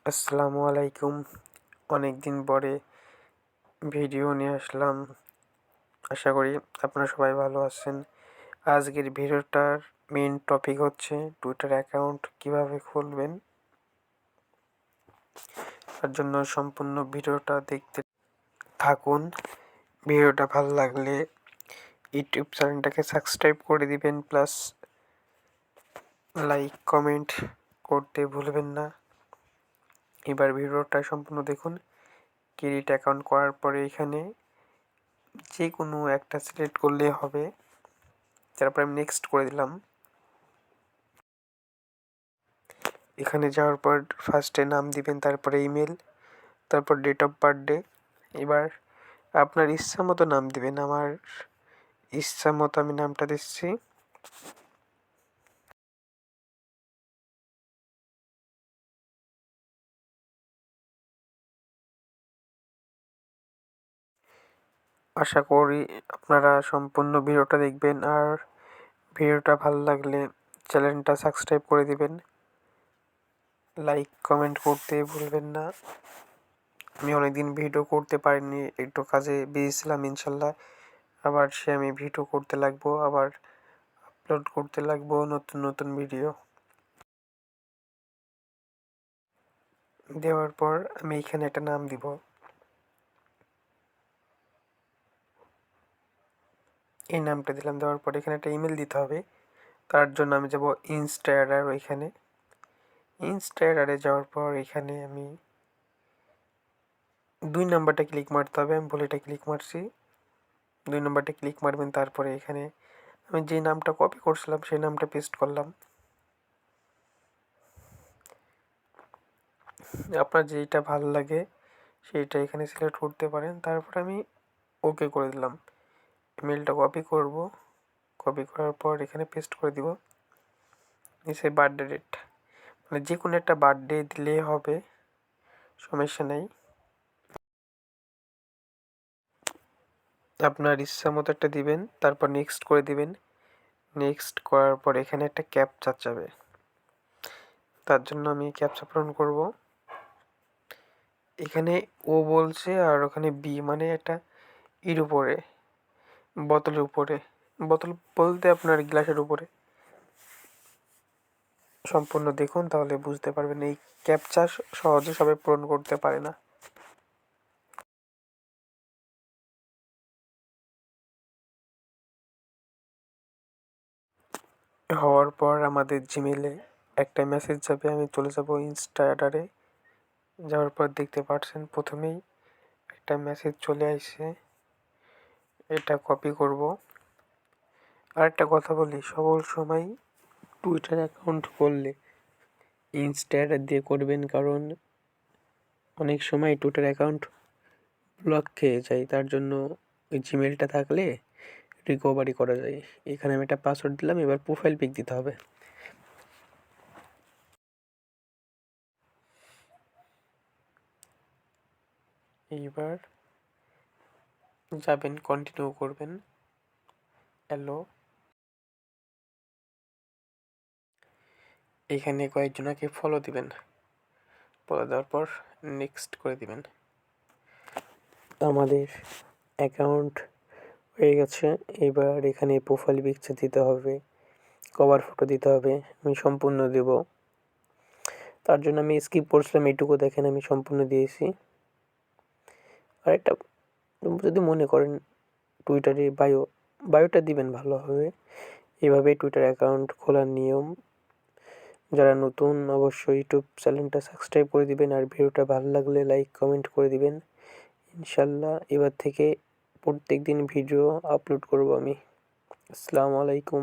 আসসালামু আলাইকুম। অনেক দিন পরে ভিডিও নিয়ে আসলাম। আশা করি আপনারা সবাই ভালো আছেন। আজকের ভিডিওটার মেইন টপিক হচ্ছে টুইটার অ্যাকাউন্ট কিভাবে খুলবেন। তার জন্য সম্পূর্ণ ভিডিওটা দেখতে থাকুন। ভিডিওটা ভালো লাগলে ইউটিউব চ্যানেলটাকে সাবস্ক্রাইব করে দিবেন, প্লাস লাইক কমেন্ট করতে ভুলবেন না। এবার ভিডিওটা সম্পূর্ণ দেখুন। ক্রিয়েট অ্যাকাউন্ট করার পরে এখানে যে কোনো একটা সিলেক্ট করলে হবে। তারপর আমি নেক্সট করে দিলাম। এখানে যাওয়ার পর ফার্স্টে নাম দিবেন, তারপরে ইমেল, তারপর ডেট অফ বার্থডে। এবার আপনার ইচ্ছা মতো নাম দিবেন। আমার ইচ্ছা মতো আমি নামটা দিচ্ছি। আশা করি আপনারা সম্পূর্ণ ভিডিওটা দেখবেন, আর ভিডিওটা ভালো লাগলে চ্যানেলটা সাবস্ক্রাইব করে দিবেন, লাইক কমেন্ট করতে ভুলবেন না। আমি অনেকদিন ভিডিও করতে পারিনি, একটু কাজে বিজি ছিলাম। ইনশাল্লাহ আবার আমি ভিডিও করতে লাগবো, আবার আপলোড করতে লাগবো নতুন নতুন ভিডিও। দেওয়ার পর আমি এখানে একটা নাম দিব। এই নামটা দিলাম। দেওয়ার পর এখানে একটা ইমেল দিতে হবে। তার জন্য আমি যাব ইনস্টা অ্যাডার। ওইখানে ইনস্টা অ্যাডারে যাওয়ার পর এখানে আমি 2 নাম্বারটা ক্লিক মারতে হবে। আমি ভুলে এটা ক্লিক মারছি। 2 নাম্বারটা ক্লিক মারবেন। তারপরে এখানে আমি যে নামটা কপি করছিলাম সেই নামটা পেস্ট করলাম। আপনার যেইটা ভালো লাগে সেইটা এখানে সিলেক্ট করতে পারেন। তারপর আমি ওকে করে দিলাম। ইমেলটা কপি করব। কপি করার পর এখানে পেস্ট করে দিব। নিচে বার্থডে ডেট, মানে যে কোনো একটা বার্থডে দিলেই হবে, সমস্যা নেই। আপনার ইচ্ছা মতো একটা দিবেন, তারপর নেক্সট করে দিবেন। নেক্সট করার পর এখানে একটা ক্যাপচা যাবে। তার জন্য আমি ক্যাপচা পূরণ করব। এখানে ও বলছে, আর ওখানে বি, মানে একটা এর উপরে, বোতলের উপরে, বোতল বলতে আপনার গ্লাসের উপরে। সম্পূর্ণ দেখুন, তাহলে বুঝতে পারবেন। এই ক্যাপচা সহজে সবাই পূরণ করতে পারে না। হওয়ার পর আমাদের জিমেলে একটা মেসেজ যাবে। আমি চলে যাব ইনস্টা অ্যাডারে। যাওয়ার পর দেখতে পাচ্ছেন প্রথমেই একটা মেসেজ চলে আসছে। এটা কপি করব। আর একটা কথা বলি, সকল সময় টুইটার অ্যাকাউন্ট করলে ইনস্টা অ্যাডার দিয়ে করবেন, কারণ অনেক সময় টুইটার অ্যাকাউন্ট ব্লক খেয়ে যায়। তার জন্য ওই জিমেলটা থাকলে রিকভারি করা যায়। এখানে আমি একটা পাসওয়ার্ড দিলাম। এবার প্রোফাইল পিক দিতে হবে। এইবার যাবেন, কন্টিনিউ করবেন, হ্যালো। এখানে কয়েকজনকে ফলো দিবেন। ফলো দেওয়ার পর নেক্সট করে দিবেন। আমাদের অ্যাকাউন্ট হয়ে গেছে। এবার এখানে প্রোফাইল পিকচার দিতে হবে, কভার ফটো দিতে হবে। আমি সম্পূর্ণ দেব। তার জন্য আমি স্কিপ করছিলাম, এইটুকু দেখেন আমি সম্পূর্ণ দিয়েছি। আর একটা যদি মনে করেন টুইটারে বায়োটা দিবেন, ভালো হবে। এভাবে টুইটার অ্যাকাউন্ট খোলার নিয়ম। যারা নতুন অবশ্যই ইউটিউব চ্যানেলটা সাবস্ক্রাইব করে দিবেন, আর ভিডিওটা ভালো লাগলে লাইক কমেন্ট করে দিবেন। ইনশাল্লাহ এবার থেকে প্রত্যেক দিন ভিডিও আপলোড করব আমি। আসসালামু আলাইকুম।